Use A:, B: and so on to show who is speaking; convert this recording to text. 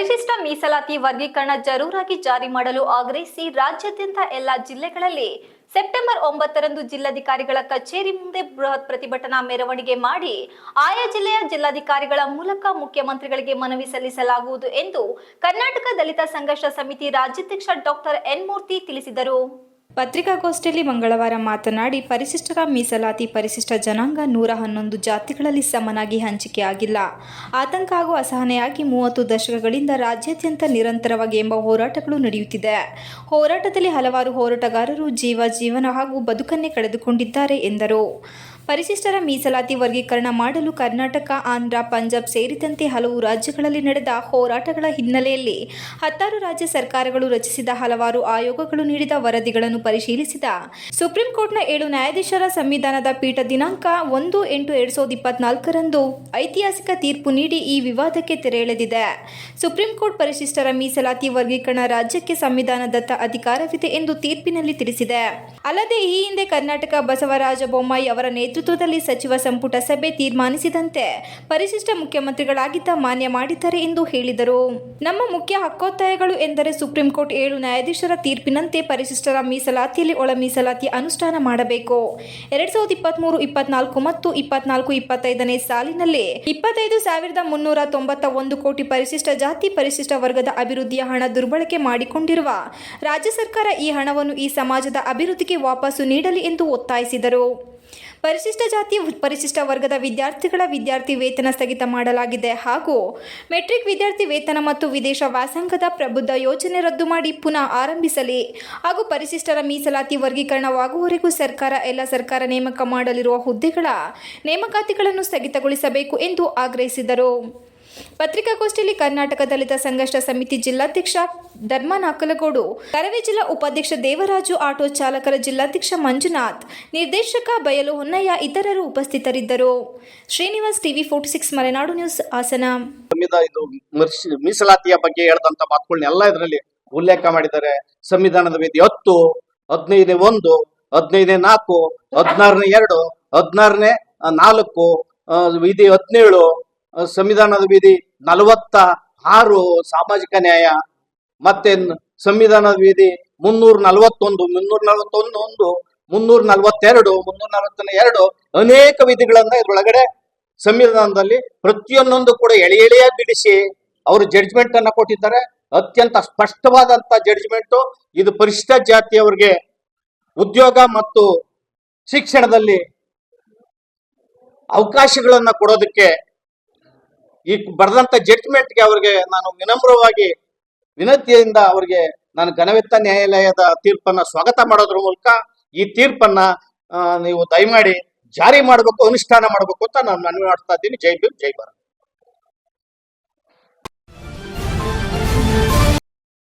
A: ಪರಿಶಿಷ್ಟ ಮೀಸಲಾತಿ ವರ್ಗೀಕರಣ ಜರೂರಾಗಿ ಜಾರಿ ಮಾಡಲು ಆಗ್ರಹಿಸಿ ರಾಜ್ಯಾದ್ಯಂತ ಎಲ್ಲಾ ಜಿಲ್ಲೆಗಳಲ್ಲಿ ಸೆಪ್ಟೆಂಬರ್ 9ರಂದು ಜಿಲ್ಲಾಧಿಕಾರಿಗಳ ಕಚೇರಿ ಮುಂದೆ ಬೃಹತ್ ಪ್ರತಿಭಟನಾ ಮೆರವಣಿಗೆ ಮಾಡಿ ಆಯಾ ಜಿಲ್ಲೆಯ ಜಿಲ್ಲಾಧಿಕಾರಿಗಳ ಮೂಲಕ ಮುಖ್ಯಮಂತ್ರಿಗಳಿಗೆ ಮನವಿ ಸಲ್ಲಿಸಲಾಗುವುದು ಎಂದು ಕರ್ನಾಟಕ ದಲಿತ ಸಂಘರ್ಷ ಸಮಿತಿ ರಾಜ್ಯಾಧ್ಯಕ್ಷ ಡಾಕ್ಟರ್ ಎನ್ ಮೂರ್ತಿ ತಿಳಿಸಿದರು.
B: ಪತ್ರಿಕಾಗೋಷ್ಠಿಯಲ್ಲಿ ಮಂಗಳವಾರ ಮಾತನಾಡಿ, ಪರಿಶಿಷ್ಟರ ಮೀಸಲಾತಿ ಪರಿಶಿಷ್ಟ ಜನಾಂಗ 111 ಜಾತಿಗಳಲ್ಲಿ ಸಮನಾಗಿ ಹಂಚಿಕೆಯಾಗಿಲ್ಲ. ಆತಂಕ ಹಾಗೂ ಅಸಹನೆಯಾಗಿ 30 ದಶಕಗಳಿಂದ ರಾಜ್ಯಾದ್ಯಂತ ನಿರಂತರವಾಗಿ ಎಂಬ ಹೋರಾಟಗಳು ನಡೆಯುತ್ತಿದೆ. ಹೋರಾಟದಲ್ಲಿ ಹಲವಾರು ಹೋರಾಟಗಾರರು ಜೀವನ ಹಾಗೂ ಬದುಕನ್ನೇ ಕಳೆದುಕೊಂಡಿದ್ದಾರೆ ಎಂದರು. ಪರಿಶಿಷ್ಟರ ಮೀಸಲಾತಿ ವರ್ಗೀಕರಣ ಮಾಡಲು ಕರ್ನಾಟಕ, ಆಂಧ್ರ, ಪಂಜಾಬ್ ಸೇರಿದಂತೆ ಹಲವು ರಾಜ್ಯಗಳಲ್ಲಿ ನಡೆದ ಹೋರಾಟಗಳ ಹಿನ್ನೆಲೆಯಲ್ಲಿ 16 ರಾಜ್ಯ ಸರ್ಕಾರಗಳು ರಚಿಸಿದ ಹಲವಾರು ಆಯೋಗಗಳು ನೀಡಿದ ವರದಿಗಳನ್ನು ಪರಿಶೀಲಿಸಿದ ಸುಪ್ರೀಂ ಕೋರ್ಟ್ನ 7 ನ್ಯಾಯಾಧೀಶರ ಸಂವಿಧಾನದ ಪೀಠ ದಿನಾಂಕ 1/8/2024ರಂದು ಐತಿಹಾಸಿಕ ತೀರ್ಪು ನೀಡಿ ಈ ವಿವಾದಕ್ಕೆ ತೆರೆ ಎಳೆದಿದೆ. ಸುಪ್ರೀಂ ಕೋರ್ಟ್ ಪರಿಶಿಷ್ಟರ ಮೀಸಲಾತಿ ವರ್ಗೀಕರಣ ರಾಜ್ಯಕ್ಕೆ ಸಂವಿಧಾನದತ್ತ ಅಧಿಕಾರವಿದೆ ಎಂದು ತೀರ್ಪಿನಲ್ಲಿ ತಿಳಿಸಿದೆ. ಅಲ್ಲದೆ ಈ ಹಿಂದೆ ಕರ್ನಾಟಕ ಬಸವರಾಜ ಬೊಮ್ಮಾಯಿ ಅವರ ನೇತೃತ್ವದಲ್ಲಿ ಸಚಿವ ಸಂಪುಟ ಸಭೆ ತೀರ್ಮಾನಿಸಿದಂತೆ ಪರಿಶಿಷ್ಟ ಮುಖ್ಯಮಂತ್ರಿಗಳಾಗಿದ್ದ ಮಾನ್ಯ ಮಾಡಿದ್ದಾರೆ ಎಂದು ಹೇಳಿದರು. ನಮ್ಮ ಮುಖ್ಯ ಹಕ್ಕೊತ್ತಾಯಗಳು ಎಂದರೆ ಸುಪ್ರೀಂ ಕೋರ್ಟ್ 7 ನ್ಯಾಯಾಧೀಶರ ತೀರ್ಪಿನಂತೆ ಪರಿಶಿಷ್ಟರ ಮೀಸಲಾತಿಯಲ್ಲಿ ಒಳ ಮೀಸಲಾತಿ ಅನುಷ್ಠಾನ ಮಾಡಬೇಕು. 2023-24 ಮತ್ತು 24-25ನೇ ಸಾಲಿನಲ್ಲಿ 25,391 ಕೋಟಿ ಪರಿಶಿಷ್ಟ ಜಾತಿ ಪರಿಶಿಷ್ಟ ವರ್ಗದ ಅಭಿವೃದ್ಧಿಯ ಹಣ ದುರ್ಬಳಕೆ ಮಾಡಿಕೊಂಡಿರುವ ರಾಜ್ಯ ಸರ್ಕಾರ ಈ ಹಣವನ್ನು ಈ ಸಮಾಜದ ಅಭಿವೃದ್ಧಿಗೆ ವಾಪಸ್ಸು ನೀಡಲಿ ಎಂದು ಒತ್ತಾಯಿಸಿದರು. ಪರಿಶಿಷ್ಟ ಜಾತಿ ಪರಿಶಿಷ್ಟ ವರ್ಗದ ವಿದ್ಯಾರ್ಥಿಗಳ ವಿದ್ಯಾರ್ಥಿ ವೇತನ ಸ್ಥಗಿತ ಮಾಡಲಾಗಿದೆ ಹಾಗೂ ಮೆಟ್ರಿಕ್ ವಿದ್ಯಾರ್ಥಿ ವೇತನ ಮತ್ತು ವಿದೇಶ ವ್ಯಾಸಂಗದ ಪ್ರಬುದ್ಧ ಯೋಜನೆ ರದ್ದು ಮಾಡಿ ಪುನಃ ಆರಂಭಿಸಲಿ ಹಾಗೂ ಪರಿಶಿಷ್ಟರ ಮೀಸಲಾತಿ ವರ್ಗೀಕರಣವಾಗುವವರೆಗೂ ಸರ್ಕಾರ ಎಲ್ಲ ಸರ್ಕಾರ ನೇಮಕ ಮಾಡಲಿರುವ ಹುದ್ದೆಗಳ ನೇಮಕಾತಿಗಳನ್ನು ಸ್ಥಗಿತಗೊಳಿಸಬೇಕು ಎಂದು ಆಗ್ರಹಿಸಿದರು. ಪತ್ರಿಕಾಗೋಷ್ಠಿಯಲ್ಲಿ ಕರ್ನಾಟಕ ದಲಿತ ಸಂಘರ್ಷ ಸಮಿತಿ ಜಿಲ್ಲಾಧ್ಯಕ್ಷ ಧರ್ಮ ನಾಕಲಗೋಡು, ಕರವೇ ಜಿಲ್ಲಾ ಉಪಾಧ್ಯಕ್ಷ ದೇವರಾಜು, ಆಟೋ ಚಾಲಕರ ಜಿಲ್ಲಾಧ್ಯಕ್ಷ ಮಂಜುನಾಥ್, ನಿರ್ದೇಶಕ ಬಯಲು ಹೊನ್ನಯ್ಯ ಇತರರು ಉಪಸ್ಥಿತರಿದ್ದರು. Srinivas, TV 46 Malenadu news, Hassan.
C: ಮೀಸಲಾತಿಯ ಬಗ್ಗೆ ಹೇಳಿದಂತ ಮಾತುಗಳನ್ನೆಲ್ಲ ಇದರಲ್ಲಿ ಉಲ್ಲೇಖ ಮಾಡಿದ್ದಾರೆ. ಸಂವಿಧಾನದ ವಿಧಿ 10, 15(1), 15(4), 16(2), 16(4), ವಿಧಿ 17, ಸಂವಿಧಾನದ ವಿಧಿ 46 ಸಾಮಾಜಿಕ ನ್ಯಾಯ, ಮತ್ತೆ ಸಂವಿಧಾನದ ವಿಧಿ 341, 342, 342 ಅನೇಕ ವಿಧಿಗಳನ್ನ ಇದ್ರೊಳಗಡೆ ಸಂವಿಧಾನದಲ್ಲಿ ಪ್ರತಿಯೊಂದೊಂದು ಕೂಡ ಎಳೆಯಾಗಿ ಬಿಡಿಸಿ ಅವರು ಜಡ್ಜ್ಮೆಂಟ್ ಅನ್ನ ಕೊಟ್ಟಿದ್ದಾರೆ. ಅತ್ಯಂತ ಸ್ಪಷ್ಟವಾದಂತ ಜಡ್ಜ್ಮೆಂಟ್. ಇದು ಪರಿಶಿಷ್ಟ ಜಾತಿಯವರಿಗೆ ಉದ್ಯೋಗ ಮತ್ತು ಶಿಕ್ಷಣದಲ್ಲಿ ಅವಕಾಶಗಳನ್ನ ಕೊಡೋದಕ್ಕೆ ಈ ಬರೆದಂತ ಜಡ್ಜ್ಮೆಂಟ್ಗೆ ಅವರಿಗೆ ನಾನು ವಿನಮ್ರವಾಗಿ ವಿನಂತಿಯಿಂದ ಅವರಿಗೆ ನಾನು ಘನವೆತ್ತ ನ್ಯಾಯಾಲಯದ ತೀರ್ಪನ್ನ ಸ್ವಾಗತ ಮಾಡೋದ್ರ ಮೂಲಕ ಈ ತೀರ್ಪನ್ನ ನೀವು ದಯಮಾಡಿ ಜಾರಿ ಮಾಡಬೇಕು, ಅನುಷ್ಠಾನ ಮಾಡಬೇಕು ಅಂತ ನಾನು ಮನವಿ ಮಾಡ್ತಾ ಇದ್ದೀನಿ. ಜೈ ಭೀಮ್, ಜೈ ಭಾರತ್.